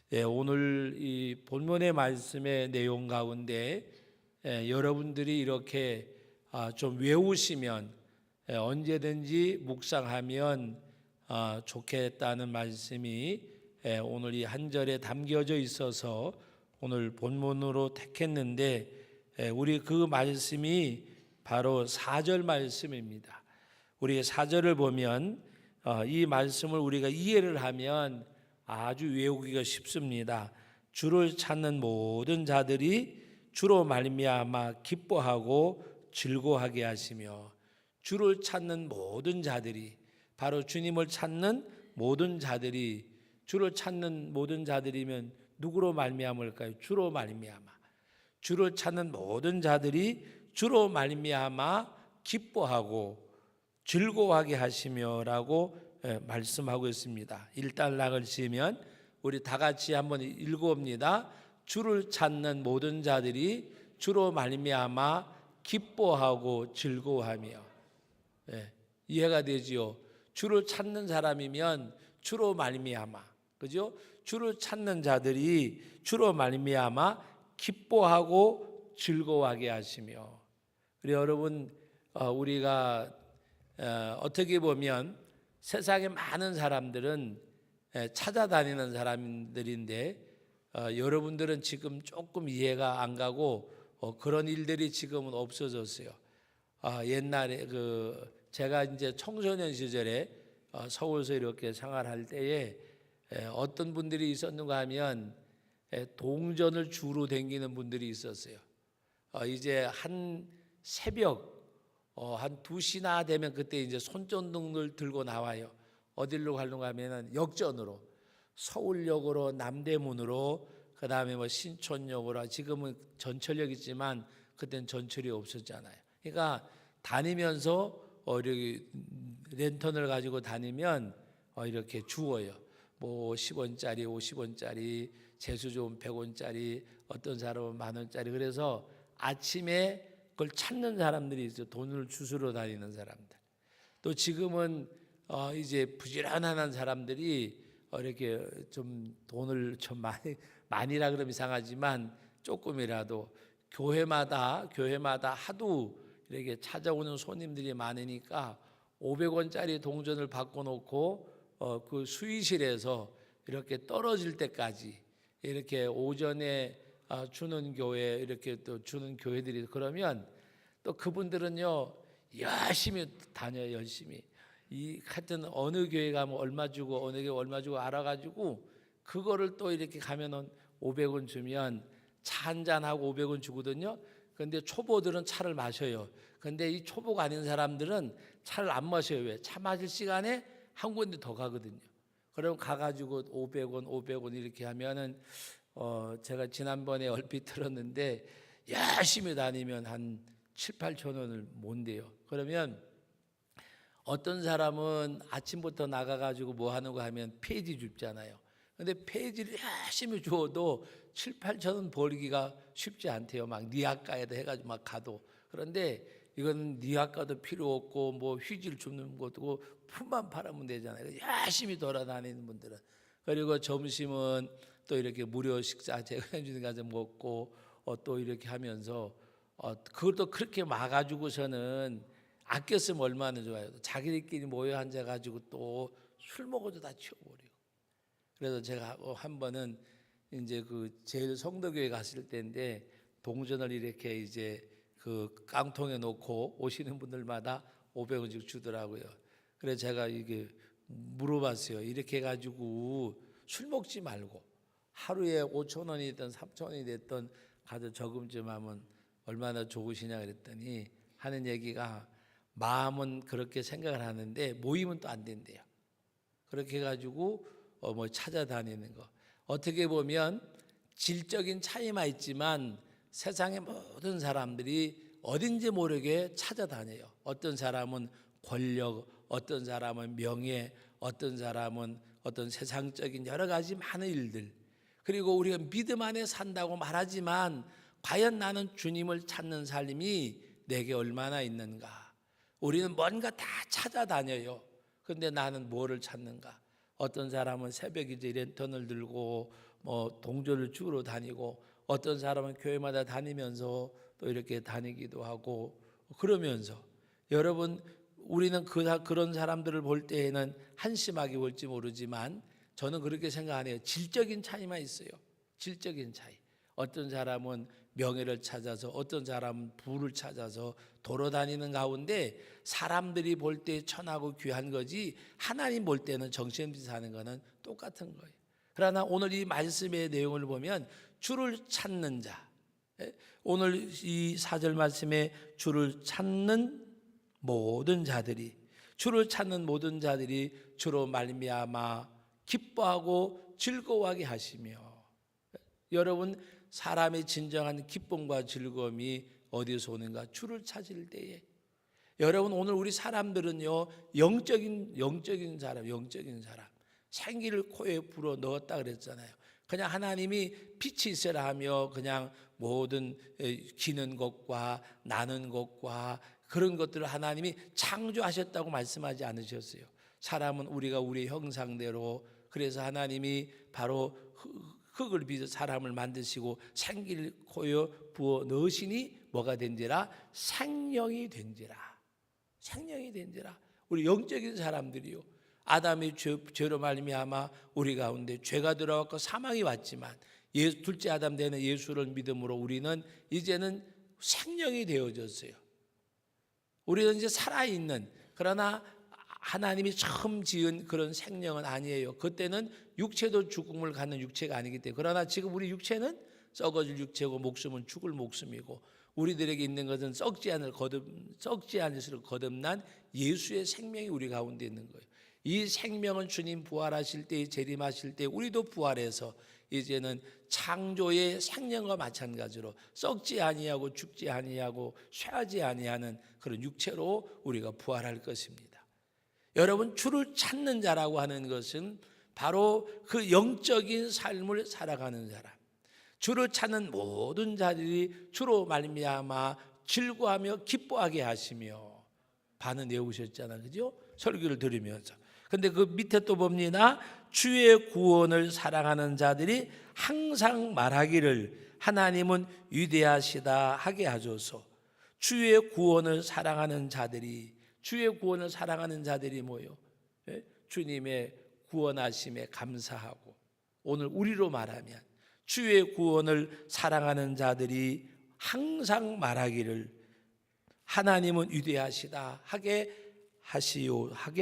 오늘 이 본문의 말씀의 내용 가운데 여러분들이 이렇게 좀 외우시면 언제든지 묵상하면 좋겠다는 말씀이 오늘 이 한 절에 담겨져 있어서 오늘 본문으로 택했는데 우리 그 말씀이 바로 4절 말씀입니다. 우리 4절을 보면 이 말씀을 우리가 이해를 하면 아주 외우기가 쉽습니다. 주를 찾는 모든 자들이 주로 말미암아 기뻐하고 즐거워하게 하시며, 주를 찾는 모든 자들이, 바로 주님을 찾는 모든 자들이, 주를 찾는 모든 자들이면 누구로 말미암을까요? 주로 말미암아. 주를 찾는 모든 자들이 주로 말미암아 기뻐하고 즐거워하게 하시며라고 말씀하고 있습니다. 1단락을 지으면 우리 다 같이 한번 읽어봅니다. 주를 찾는 모든 자들이 주로 말미암아 기뻐하고 즐거워하며. 이해가 되지요? 주를 찾는 사람이면 주로 말미암아, 그죠? 주를 찾는 자들이 주로 말미암아 기뻐하고 즐거워하게 하시며. 우리 여러분, 우리가 어떻게 보면 세상에 많은 사람들은 찾아다니는 사람들인데 여러분들은 지금 조금 이해가 안 가고 그런 일들이 지금은 없어졌어요. 옛날에 제가 이제 청소년 시절에 서울서 이렇게 생활할 때에 어떤 분들이 있었는가 하면 동전을 주로 댕기는 분들이 있었어요. 이제 한 새벽 한 2시나 되면 그때 이제 손전등을 들고 나와요. 어디로 가는가 하면은 역전으로, 서울역으로, 남대문으로, 그 다음에 뭐 신촌역으로. 지금은 전철역 있지만 그때는 전철이 없었잖아요. 그러니까 다니면서 이렇게 랜턴을 가지고 다니면 이렇게 주어요. 뭐 10원짜리, 50원짜리, 재수 좋은 100원짜리, 어떤 사람은 10,000원짜리. 그래서 아침에 그걸 찾는 사람들이 있어요. 돈을 주스러 다니는 사람들. 또 지금은 이제 부지런한 사람들이 이렇게 좀 돈을 좀 많이라 그러면 이상하지만 조금이라도 교회마다 하도 이렇게 찾아오는 손님들이 많으니까 500원짜리 동전을 바꿔놓고 그 수의실에서 이렇게 떨어질 때까지 이렇게 오전에 주는 교회, 이렇게 또 주는 교회들이, 그러면 또 그분들은요 열심히 다녀요. 열심히 이 같은 어느 교회 가면 얼마 주고 어느 교회 얼마 주고 알아가지고 그거를 또 이렇게 가면은 500원 주면 차 한잔하고 500원 주거든요. 근데 초보들은 차를 마셔요. 근데 이 초보가 아닌 사람들은 차를 안 마셔요. 왜? 차 마실 시간에 한 군데 더 가거든요. 그럼 가가지고 500원 이렇게 하면은 제가 지난번에 얼핏 들었는데 열심히 다니면 한 7-8천 원을 몬대요. 그러면 어떤 사람은 아침부터 나가가지고 뭐 하는 거 하면 폐지 줍잖아요. 근데 폐지를 열심히 주어도 7-8천 원 벌기가 쉽지 않대요. 막 니아까에다 해가지고 막 가도. 그런데 이건 니아까도 필요 없고 뭐 휴지를 줍는 것도 품만 팔으면 되잖아요. 열심히 돌아다니는 분들은. 그리고 점심은 또 이렇게 무료 식사 제가 해주는 가서 먹고 또 이렇게 하면서 그것도 그렇게 막아주고서는 아꼈으면 얼마나 좋아요. 자기들끼리 모여 앉아가지고 또 술 먹어도 다 치워버리고. 그래서 제가 한 번은 이제 그 제일 성도교회 갔을 때인데 동전을 이렇게 이제 그 깡통에 놓고 오시는 분들마다 500원씩 주더라고요. 그래서 제가 이게 물어봤어요. 이렇게 해가지고 술 먹지 말고 하루에 5,000원이 됐든 3,000원이 됐든 가서 저금 좀 하면 얼마나 좋으시냐 그랬더니 하는 얘기가, 마음은 그렇게 생각을 하는데 모이면 또 안 된대요. 그렇게 해가지고 뭐 찾아다니는 거. 어떻게 보면 질적인 차이만 있지만 세상의 모든 사람들이 어딘지 모르게 찾아다녀요. 어떤 사람은 권력, 어떤 사람은 명예, 어떤 사람은 어떤 세상적인 여러 가지 많은 일들. 그리고 우리가 믿음 안에 산다고 말하지만 과연 나는 주님을 찾는 삶이 내게 얼마나 있는가? 우리는 뭔가 다 찾아다녀요. 그런데 나는 뭐를 찾는가? 어떤 사람은 새벽이지 랜턴을 들고 뭐 동전을 주우러 다니고 어떤 사람은 교회마다 다니면서 또 이렇게 다니기도 하고 그러면서 여러분 우리는 그런 사람들을 볼 때에는 한심하게 볼지 모르지만 저는 그렇게 생각 안 해요. 질적인 차이만 있어요. 질적인 차이. 어떤 사람은 명예를 찾아서 어떤 사람은 부를 찾아서 돌아다니는 가운데 사람들이 볼 때 천하고 귀한 거지 하나님 볼 때는 정신없이 사는 거는 똑같은 거예요. 그러나 오늘 이 말씀의 내용을 보면 주를 찾는 자, 오늘 이 4절 말씀에 주를 찾는 모든 자들이 주로 말미암아 기뻐하고 즐거워하게 하시며 여러분 사람의 진정한 기쁨과 즐거움이 어디서 오는가? 주를 찾을 때에. 여러분 오늘 우리 사람들은요 영적인 사람 생기를 코에 불어 넣었다 그랬잖아요. 그냥 하나님이 빛이 있어라 하며 그냥 모든 기는 것과 나는 것과 그런 것들을 하나님이 창조하셨다고 말씀하지 않으셨어요. 사람은 우리가 우리의 형상대로 그래서 하나님이 바로 흙을 빚어 사람을 만드시고 생기를 코에 부어 넣으시니 뭐가 된지라? 생명이 된지라. 우리 영적인 사람들이요. 아담의 죄로 말미암아 우리 가운데 죄가 들어왔고 사망이 왔지만 둘째 아담 되는 예수를 믿음으로 우리는 이제는 생명이 되어졌어요. 우리는 이제 살아있는 그러나 하나님이 처음 지은 그런 생명은 아니에요. 그때는 육체도 죽음을 갖는 육체가 아니기 때문에 그러나 지금 우리 육체는 썩어질 육체고 목숨은 죽을 목숨이고 우리들에게 있는 것은 썩지 않을수록 거듭난 예수의 생명이 우리 가운데 있는 거예요. 이 생명은 주님 부활하실 때 재림하실 때 우리도 부활해서 이제는 창조의 생명과 마찬가지로 썩지 아니하고 죽지 아니하고 쇠하지 아니하는 그런 육체로 우리가 부활할 것입니다. 여러분 주를 찾는 자라고 하는 것은 바로 그 영적인 삶을 살아가는 사람. 주를 찾는 모든 자들이 주로 말미암아 즐거워하며 기뻐하게 하시며 반은 외우셨잖아요. 그죠? 설교를 들으면서. 근데 그 밑에 또 봅니다. 주의 구원을 사랑하는 자들이 항상 말하기를 하나님은 위대하시다 하게 하소서. 주의 구원을 사랑하는 자들이 뭐예요? 주님의 구원하심에 감사하고 오늘 우리로 말하면 주의 구원을 사랑하는 자들이 항상 말하기를 하나님은 위대하시다 하게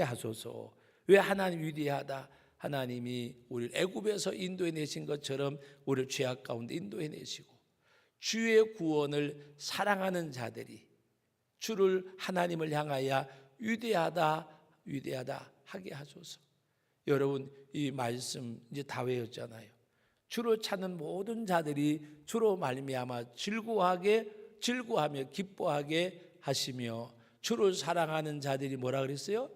하소서. 왜 하나님 위대하다? 하나님이 우리를 애굽에서 인도해 내신 것처럼 우리를 죄악 가운데 인도해 내시고 주의 구원을 사랑하는 자들이 주를 하나님을 향하여 위대하다 하게 하소서. 여러분 이 말씀 이제 다 외웠잖아요. 주를 찾는 모든 자들이 주로 말미암아 즐거워하며 기뻐하게 하시며 주를 사랑하는 자들이 뭐라 그랬어요?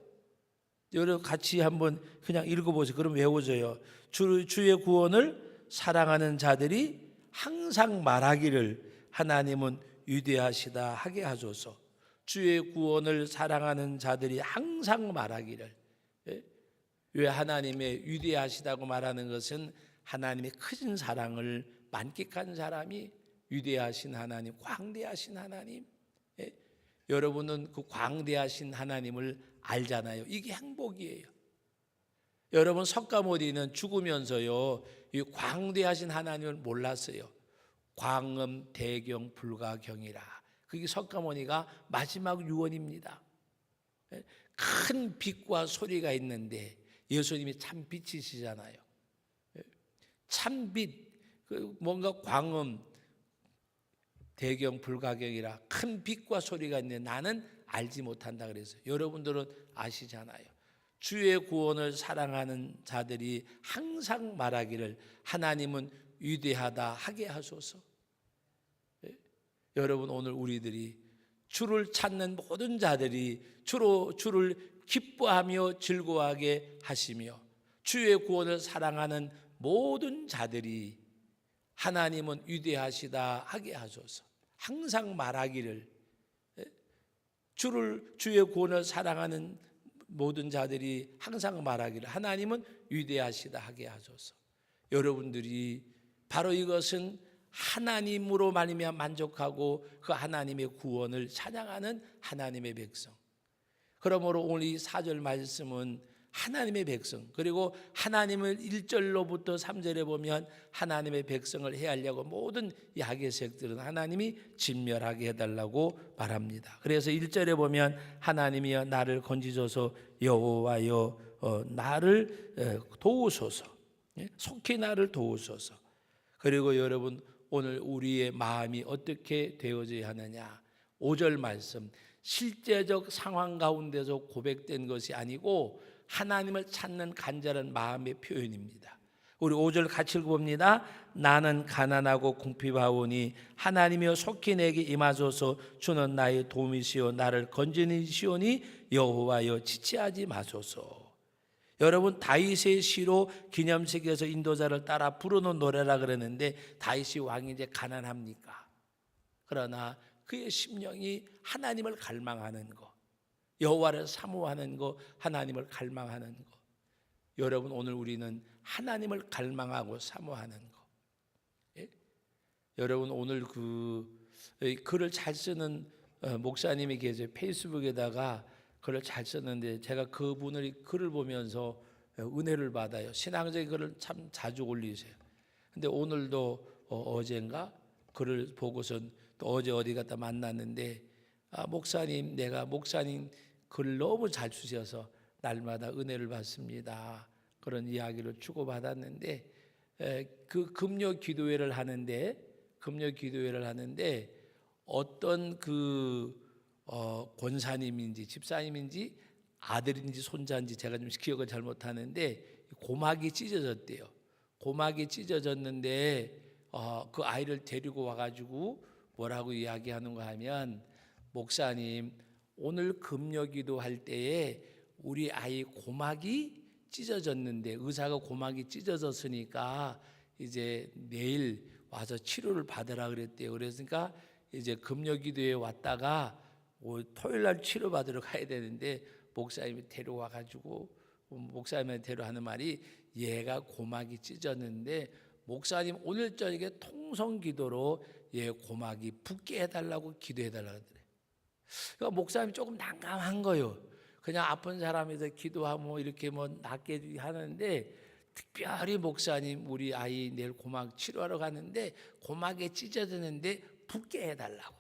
여러분 같이 한번 그냥 읽어보세요. 그럼 외워져요. 주의 구원을 사랑하는 자들이 항상 말하기를 하나님은 위대하시다 하게 하소서. 주의 구원을 사랑하는 자들이 항상 말하기를. 왜 하나님의 위대하시다고 말하는 것은 하나님의 크신 사랑을 만끽한 사람이 위대하신 하나님, 광대하신 하나님. 여러분은 그 광대하신 하나님을 알잖아요. 이게 행복이에요. 여러분 석가모니는 죽으면서요 이 광대하신 하나님을 몰랐어요. 광음 대경 불가경이라. 그게 석가모니가 마지막 유언입니다. 큰 빛과 소리가 있는데 예수님이 참 빛이시잖아요. 참빛, 뭔가 광음, 대경 불가경이라 큰 빛과 소리가 있는데 나는 알지 못한다 그랬어요. 여러분들은 아시잖아요. 주의 구원을 사랑하는 자들이 항상 말하기를 하나님은 위대하다 하게 하소서. 여러분 오늘 우리들이 주를 찾는 모든 자들이 주를 기뻐하며 즐거워하게 하시며 주의 구원을 사랑하는 모든 자들이 하나님은 위대하시다 하게 하소서. 항상 말하기를 주의 구원을 사랑하는 모든 자들이 항상 말하기를 하나님은 위대하시다 하게 하소서. 여러분들이 바로 이것은 하나님으로 말미암아 만족하고 그 하나님의 구원을 찬양하는 하나님의 백성. 그러므로 오늘 이 4절 말씀은 하나님의 백성, 그리고 하나님을 1절로부터 3절에 보면 하나님의 백성을 해하려고 모든 야개색들은 하나님이 진멸하게 해달라고 말합니다. 그래서 1절에 보면 하나님이여 나를 건지소서, 여호와여 나를 도우소서, 속히 나를 도우소서. 그리고 여러분, 오늘 우리의 마음이 어떻게 되어져야 하느냐? 5절 말씀, 실제적 상황 가운데서 고백된 것이 아니고 하나님을 찾는 간절한 마음의 표현입니다. 우리 5절 같이 읽어봅니다. 나는 가난하고 궁핍하오니 하나님이여 속히 내게 임하소서. 주는 나의 도움이시오 나를 건지시오니 여호와여 지체하지 마소서. 여러분, 다윗의 시로 기념식에서 인도자를 따라 부르는 노래라 그러는데, 다윗이 왕이 이제 가난합니까? 그러나 그의 심령이 하나님을 갈망하는 것, 여호와를 사모하는 것, 하나님을 갈망하는 것. 여러분, 오늘 우리는 하나님을 갈망하고 사모하는 것. 예? 여러분, 오늘 글을 잘 쓰는 목사님이 계세요. 페이스북에다가 글을 잘 썼는데 제가 그분의 글을 보면서 은혜를 받아요. 신앙적인 글을 참 자주 올리세요. 근데 오늘도 어젠가 글을 보고선 또 어제 어디 갔다 만났는데, 목사님, 내가 목사님 글을 너무 잘 주셔서 날마다 은혜를 받습니다. 그런 이야기를 주고받았는데, 그 금요 기도회를 하는데 어떤 권사님인지 집사님인지 아들인지 손자인지 제가 좀 기억을 잘못하는데 고막이 찢어졌대요. 고막이 찢어졌는데 그 아이를 데리고 와가지고 뭐라고 이야기하는가 하면, 목사님, 오늘 금요기도 할 때에 우리 아이 고막이 찢어졌는데 의사가 고막이 찢어졌으니까 이제 내일 와서 치료를 받으라 그랬대요. 그러니까 이제 금요기도에 왔다가 토요일 날 치료 받으러 가야 되는데, 목사님이 데려와 가지고 목사님한테 데려하는 말이, 얘가 고막이 찢어졌는데 목사님 오늘 저녁에 통성기도로 얘 고막이 붓게 해달라고 기도해달라고 그래. 그러니까 목사님이 조금 난감한 거예요. 그냥 아픈 사람에서 기도하고 이렇게 낫게 하는데, 특별히 목사님 우리 아이 내일 고막 치료하러 가는데 고막에 찢어졌는데 붓게 해달라고.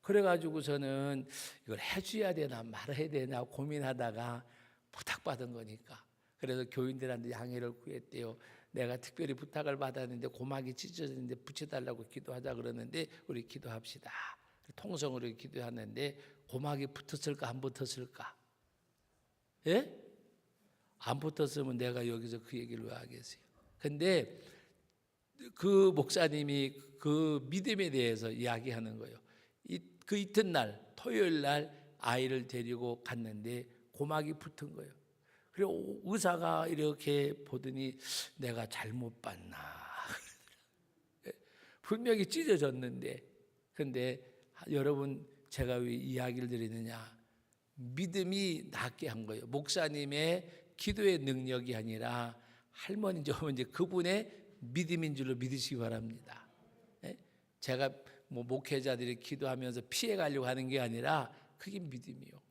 그래가지고 저는 이걸 해줘야 되나 말아야 되나 고민하다가 부탁받은 거니까, 그래서 교인들한테 양해를 구했대요. 내가 특별히 부탁을 받았는데 고막이 찢어졌는데 붙여달라고 기도하자 그러는데 우리 기도합시다. 통성으로 기도하는데 고막이 붙었을까 안 붙었을까? 예? 안 붙었으면 내가 여기서 그 얘기를 왜 하겠어요? 근데 그 목사님이 그 믿음에 대해서 이야기하는 거예요. 그 이튿날 토요일 날 아이를 데리고 갔는데 고막이 붙은 거예요. 그리고 의사가 이렇게 보더니 내가 잘못 봤나? 분명히 찢어졌는데. 근데 여러분, 제가 왜 이야기를 드리느냐? 믿음이 낫게 한 거예요. 목사님의 기도의 능력이 아니라 할머니 저 이제 그분의 믿음인 줄로 믿으시기 바랍니다. 제가 목회자들이 기도하면서 피해 가려고 하는 게 아니라 그게 믿음이요.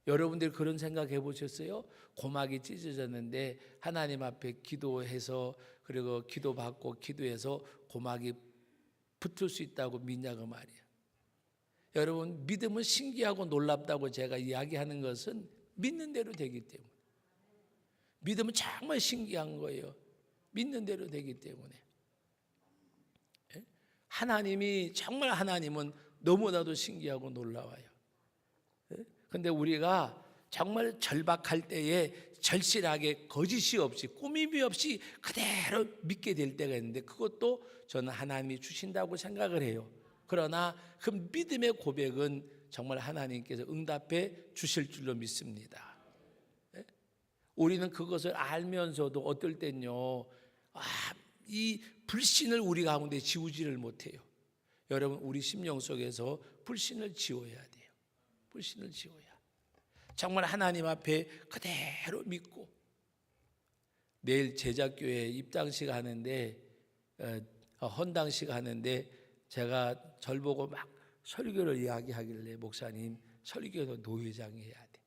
여러분들 그런 생각 해보셨어요? 고막이 찢어졌는데 하나님 앞에 기도해서, 그리고 기도받고 기도해서 고막이 붙을 수 있다고 믿냐고 말이에요. 여러분, 믿음은 신기하고 놀랍다고 제가 이야기하는 것은 믿는 대로 되기 때문에. 믿음은 정말 신기한 거예요. 믿는 대로 되기 때문에. 하나님이 정말, 하나님은 너무나도 신기하고 놀라워요. 근데 우리가 정말 절박할 때에 절실하게 거짓이 없이 꾸밈이 없이 그대로 믿게 될 때가 있는데, 그것도 저는 하나님이 주신다고 생각을 해요. 그러나 그 믿음의 고백은 정말 하나님께서 응답해 주실 줄로 믿습니다. 우리는 그것을 알면서도 어떨 땐요, 이 불신을 우리 가운데 지우지를 못해요. 여러분, 우리 심령 속에서 불신을 지워야 돼요. 불신을 지워야. 정말 하나님 앞에 그대로 믿고, 내일 제자교회 입당식 하는데 헌당식 하는데 제가 절 보고 막 설교를 이야기하길래 목사님 설교도 노회장이 해야 돼.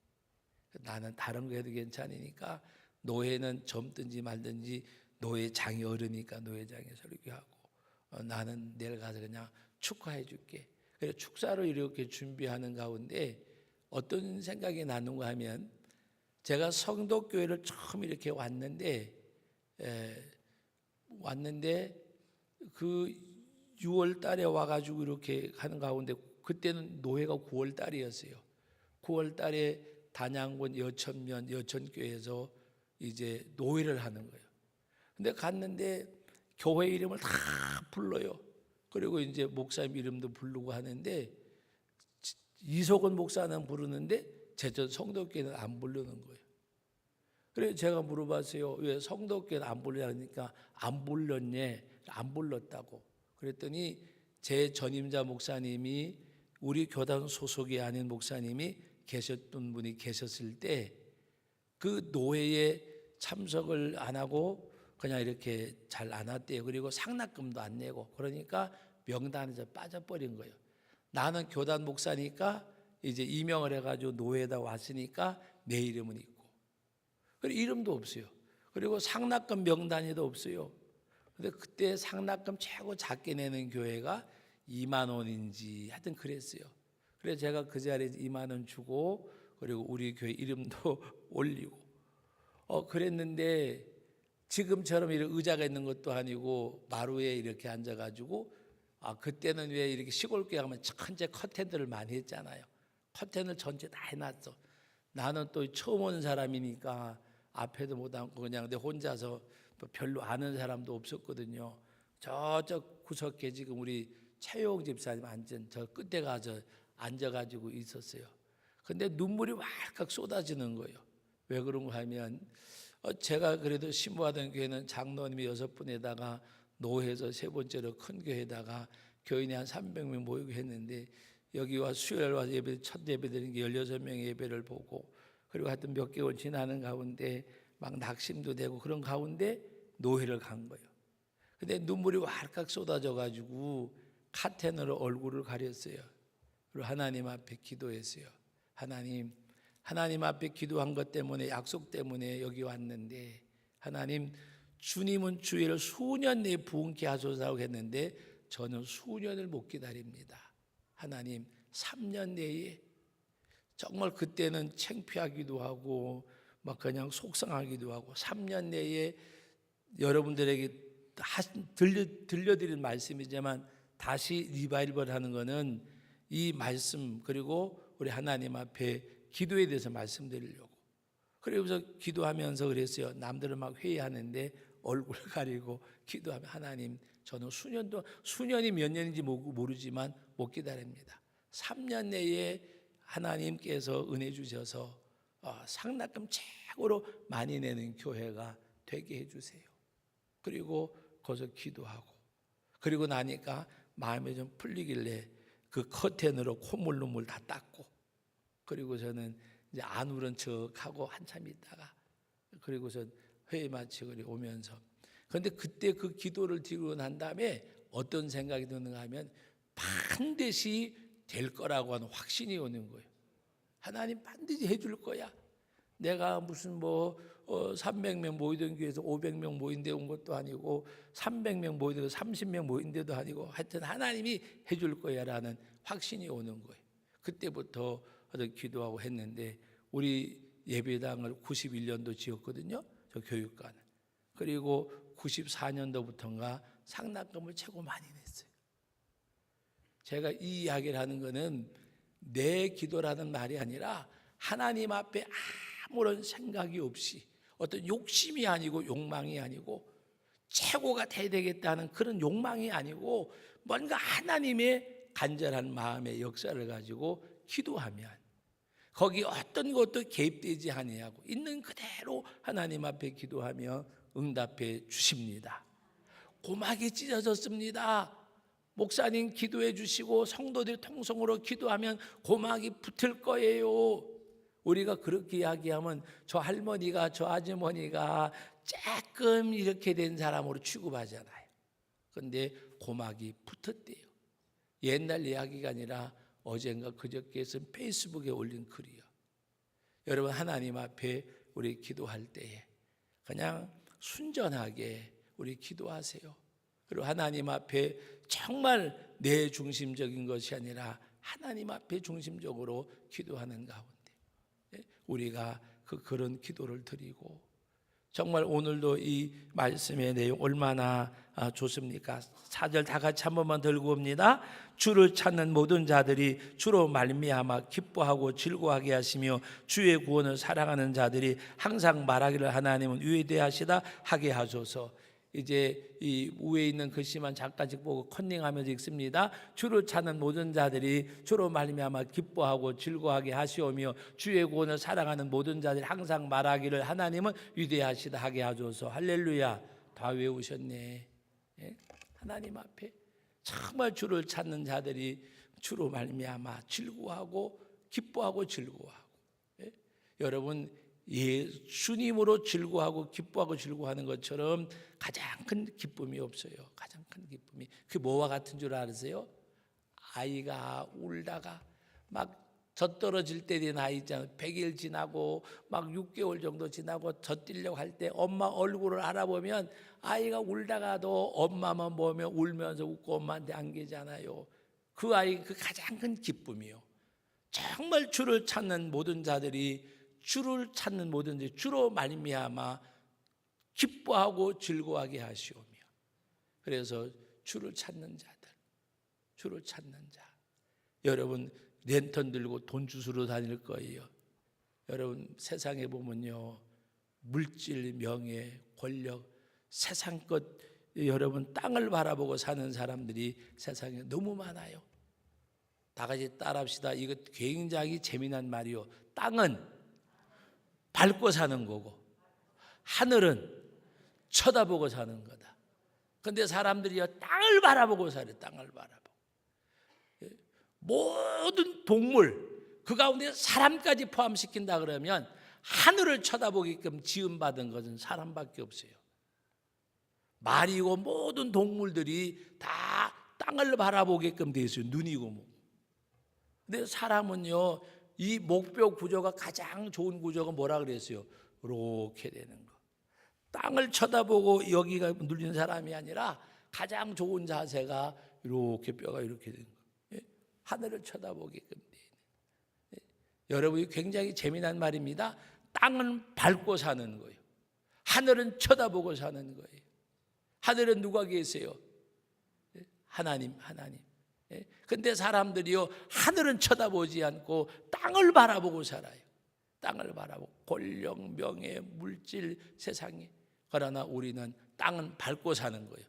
나는 다른 거 해도 괜찮으니까 노회는 젊든지 말든지 노회장이 어르니까 노회장이 설교하고 나는 내일 가서 그냥 축하해 줄게. 그래서 축사로 이렇게 준비하는 가운데 어떤 생각이 나는가 하면 제가 성덕교회를 처음 이렇게 왔는데 그 6월 달에 와가지고 이렇게 하는 가운데 그때는 노회가 9월 달이었어요. 9월 달에 단양군 여천면 여천교회에서 이제 노회를 하는 거예요. 근데 갔는데 교회 이름을 다 불러요. 그리고 이제 목사님 이름도 부르고 하는데 이석원 목사는 부르는데 제전 성덕교회는 안 부르는 거예요. 그래서 제가 물어봤어요. 왜 성덕교회는 안 부르냐니까 안 불렀냐? 안 불렀다고. 그랬더니 제 전임자 목사님이 우리 교단 소속이 아닌 목사님이 계셨던 분이 계셨을 때 그 노회에 참석을 안 하고 그냥 이렇게 잘 안 왔대요. 그리고 상납금도 안 내고 그러니까 명단에서 빠져버린 거예요. 나는 교단 목사니까 이제 임명을 해가지고 노회에다 왔으니까 내 이름은 있고 그리고 이름도 없어요. 그리고 상납금 명단에도 없어요. 근데 그때 상납금 최고 작게 내는 교회가 2만 원인지 하여튼 그랬어요. 그래서 제가 그 자리에 2만 원 주고 그리고 우리 교회 이름도 올리고 그랬는데 지금처럼 이렇게 의자가 있는 것도 아니고 마루에 이렇게 앉아가지고 그때는 왜 이렇게 시골 교회 가면 천재 커튼들을 많이 했잖아요. 커튼을 전체 다 해놨어. 나는 또 처음 온 사람이니까 앞에도 못 앉고 그냥 내 혼자서 별로 아는 사람도 없었거든요. 저쪽 구석에 지금 우리 최용 집사님 앉은 저 끝에 가서 앉아가지고 있었어요. 근데 눈물이 왈칵 쏟아지는 거예요. 왜 그런가 하면 제가 그래도 신부하던 교회는 장로님이 6분에다가 노회에서 3번째로 큰 교회에다가 교인이 한 300명 모이고 했는데 여기 와 수요일 와서 예배 첫 예배 드린 게 16명의 예배를 보고 그리고 하여튼 몇 개월 지나는 가운데 막 낙심도 되고 그런 가운데 노회를 간 거예요. 근데 눈물이 왈칵 쏟아져 가지고 카텐으로 얼굴을 가렸어요. 그리고 하나님 앞에 기도했어요. 하나님 앞에 기도한 것 때문에 약속 때문에 여기 왔는데 하나님 주님은 주의를 수년 내에 부흥케 하소서라고 했는데 저는 수년을 못 기다립니다. 하나님 3년 내에 정말 그때는 창피하기도 하고 막 그냥 속상하기도 하고 3년 내에 여러분들에게 들려드린 말씀이지만 다시 리바이벌 하는 거는 이 말씀 그리고 우리 하나님 앞에 기도에 대해서 말씀드리려고 그래서 기도하면서 그랬어요. 남들은 막 회의하는데 얼굴 가리고 기도하면 하나님 저는 수년이 몇 년인지 모르지만 못 기다립니다. 3년 내에 하나님께서 은혜 주셔서 상납금 최고로 많이 내는 교회가 되게 해주세요. 그리고 거기서 기도하고 그리고 나니까 마음이 좀 풀리길래 그 커튼으로 콧물 눈물 다 닦고 그리고 저는 이제 안 울은 척하고 한참 있다가 그리고서 회의 마치고 오면서 그런데 그때 그 기도를 드리고 난 다음에 어떤 생각이 드는가 하면 반드시 될 거라고 하는 확신이 오는 거예요. 하나님 반드시 해줄 거야. 내가 무슨 300명 모이던 교회에서 500명 모인 데 온 것도 아니고 300명 모인 데도 30명 모인 데도 아니고 하여튼 하나님이 해줄 거야 라는 확신이 오는 거예요. 그때부터 기도하고 했는데 우리 예배당을 91년도 지었거든요. 저 교육관을. 그리고 94년도부터인가 상납금을 최고 많이 냈어요. 제가 이 이야기를 하는 거는 내 기도라는 말이 아니라 하나님 앞에 아무런 생각이 없이 어떤 욕심이 아니고 욕망이 아니고 최고가 돼야 되겠다는 그런 욕망이 아니고 뭔가 하나님의 간절한 마음의 역사를 가지고 기도하면 거기 어떤 것도 개입되지 아니하고 있는 그대로 하나님 앞에 기도하며 응답해 주십니다. 고막이 찢어졌습니다. 목사님 기도해 주시고 성도들이 통성으로 기도하면 고막이 붙을 거예요. 우리가 그렇게 이야기하면 저 할머니가 저 아주머니가 조금 이렇게 된 사람으로 취급하잖아요. 그런데 고막이 붙었대요. 옛날 이야기가 아니라 어젠가 그저께 쓴 페이스북에 올린 글이요. 여러분, 하나님 앞에 우리 기도할 때에 그냥 순전하게 우리 기도하세요. 그리고 하나님 앞에 정말 내 중심적인 것이 아니라 하나님 앞에 중심적으로 기도하는 가운데 우리가 그런 기도를 드리고, 정말 오늘도 이 말씀의 내용 얼마나 좋습니까? 4절 다 같이 한 번만 들고 옵니다. 주를 찾는 모든 자들이 주로 말미암아 기뻐하고 즐거워하게 하시며 주의 구원을 사랑하는 자들이 항상 말하기를 하나님은 위대하시다 하게 하소서. 이제 이 위에 있는 글씨만 잠깐씩 보고 컨닝하면서 읽습니다. 주를 찾는 모든 자들이 주로 말미암아 기뻐하고 즐거워하게 하시오며 주의 구원을 사랑하는 모든 자들이 항상 말하기를 하나님은 위대하시다 하게 하소서. 할렐루야. 다 외우셨네. 예? 하나님 앞에 정말 주를 찾는 자들이 주로 말미암아 즐거워하고 기뻐하고 즐거워하고, 예? 여러분, 예수님으로 즐거워하고 기뻐하고 즐거워하는 것처럼 가장 큰 기쁨이 없어요. 가장 큰 기쁨이 그 뭐와 같은 줄 아세요? 아이가 울다가 막 젖떨어질 때 된 아이 있잖아요. 100일 지나고 막 6개월 정도 지나고 젖뛰려고 할 때 엄마 얼굴을 알아보면 아이가 울다가도 엄마만 보면 울면서 웃고 엄마한테 안기잖아요. 그 아이 그 가장 큰 기쁨이요. 정말 주를 찾는 모든 자들이 주를 찾는 모든 자 주로 말미암아 기뻐하고 즐거워하게 하시오며. 그래서 주를 찾는 자들, 주를 찾는 자. 여러분, 랜턴 들고 돈 주스러 다닐 거예요. 여러분, 세상에 보면요, 물질, 명예, 권력, 세상 것, 여러분 땅을 바라보고 사는 사람들이 세상에 너무 많아요. 다 같이 따라합시다. 이거 굉장히 재미난 말이요. 땅은 밟고 사는 거고 하늘은 쳐다보고 사는 거다. 그런데 사람들이요, 땅을 바라보고 살아요. 땅을 바라보고. 모든 동물, 그 가운데 사람까지 포함시킨다 그러면 하늘을 쳐다보게끔 지음받은 것은 사람밖에 없어요. 말이고 모든 동물들이 다 땅을 바라보게끔 되어 있어요. 눈이고 뭐. 근데 사람은요, 이 목표 구조가 가장 좋은 구조가 뭐라 그랬어요? 이렇게 되는 거. 땅을 쳐다보고 여기가 눌리는 사람이 아니라 가장 좋은 자세가 이렇게 뼈가 이렇게 되는 거. 하늘을 쳐다보게끔 되는. 여러분이 굉장히 재미난 말입니다. 땅은 밟고 사는 거예요. 하늘은 쳐다보고 사는 거예요. 하늘은 누가 계세요? 하나님. 근데 사람들이요, 하늘은 쳐다보지 않고 땅을 바라보고 살아요. 땅을 바라보고 권력, 명예, 물질, 세상에. 그러나 우리는 땅은 밟고 사는 거예요.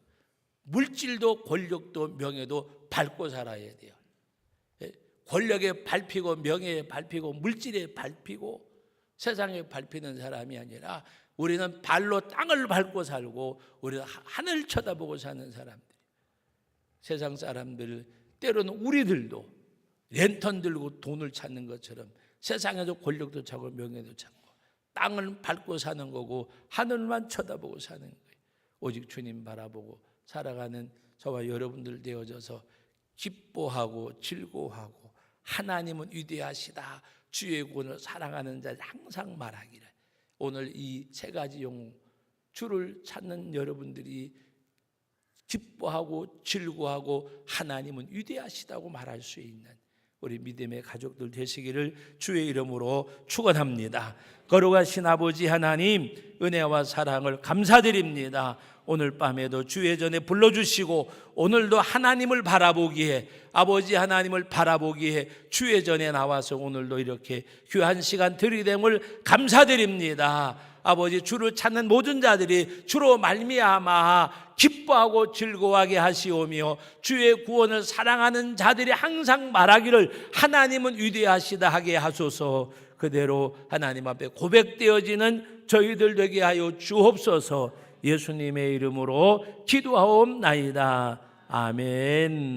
물질도 권력도 명예도 밟고 살아야 돼요. 권력에 밟히고 명예에 밟히고 물질에 밟히고 세상에 밟히는 사람이 아니라 우리는 발로 땅을 밟고 살고 우리는 하늘 쳐다보고 사는 사람들. 세상 사람들, 때로는 우리들도 랜턴 들고 돈을 찾는 것처럼 세상에서 권력도 찾고 명예도 찾고 땅을 밟고 사는 거고 하늘만 쳐다보고 사는 거예요. 오직 주님 바라보고 살아가는 저와 여러분들 되어져서 기뻐하고 즐거워하고 하나님은 위대하시다, 주의 구원을 사랑하는 자 항상 말하기를. 오늘 이 세 가지 영웅, 주를 찾는 여러분들이 기뻐하고 즐거워하고 하나님은 위대하시다고 말할 수 있는 우리 믿음의 가족들 되시기를 주의 이름으로 축원합니다. 거룩하신 아버지 하나님, 은혜와 사랑을 감사드립니다. 오늘 밤에도 주의 전에 불러주시고 오늘도 하나님을 바라보기에, 아버지 하나님을 바라보기에 주의 전에 나와서 오늘도 이렇게 귀한 시간 들이댐을 감사드립니다. 아버지, 주를 찾는 모든 자들이 주로 말미암아 기뻐하고 즐거워하게 하시오며 주의 구원을 사랑하는 자들이 항상 말하기를 하나님은 위대하시다 하게 하소서. 그대로 하나님 앞에 고백되어지는 저희들 되게 하여 주옵소서. 예수님의 이름으로 기도하옵나이다. 아멘.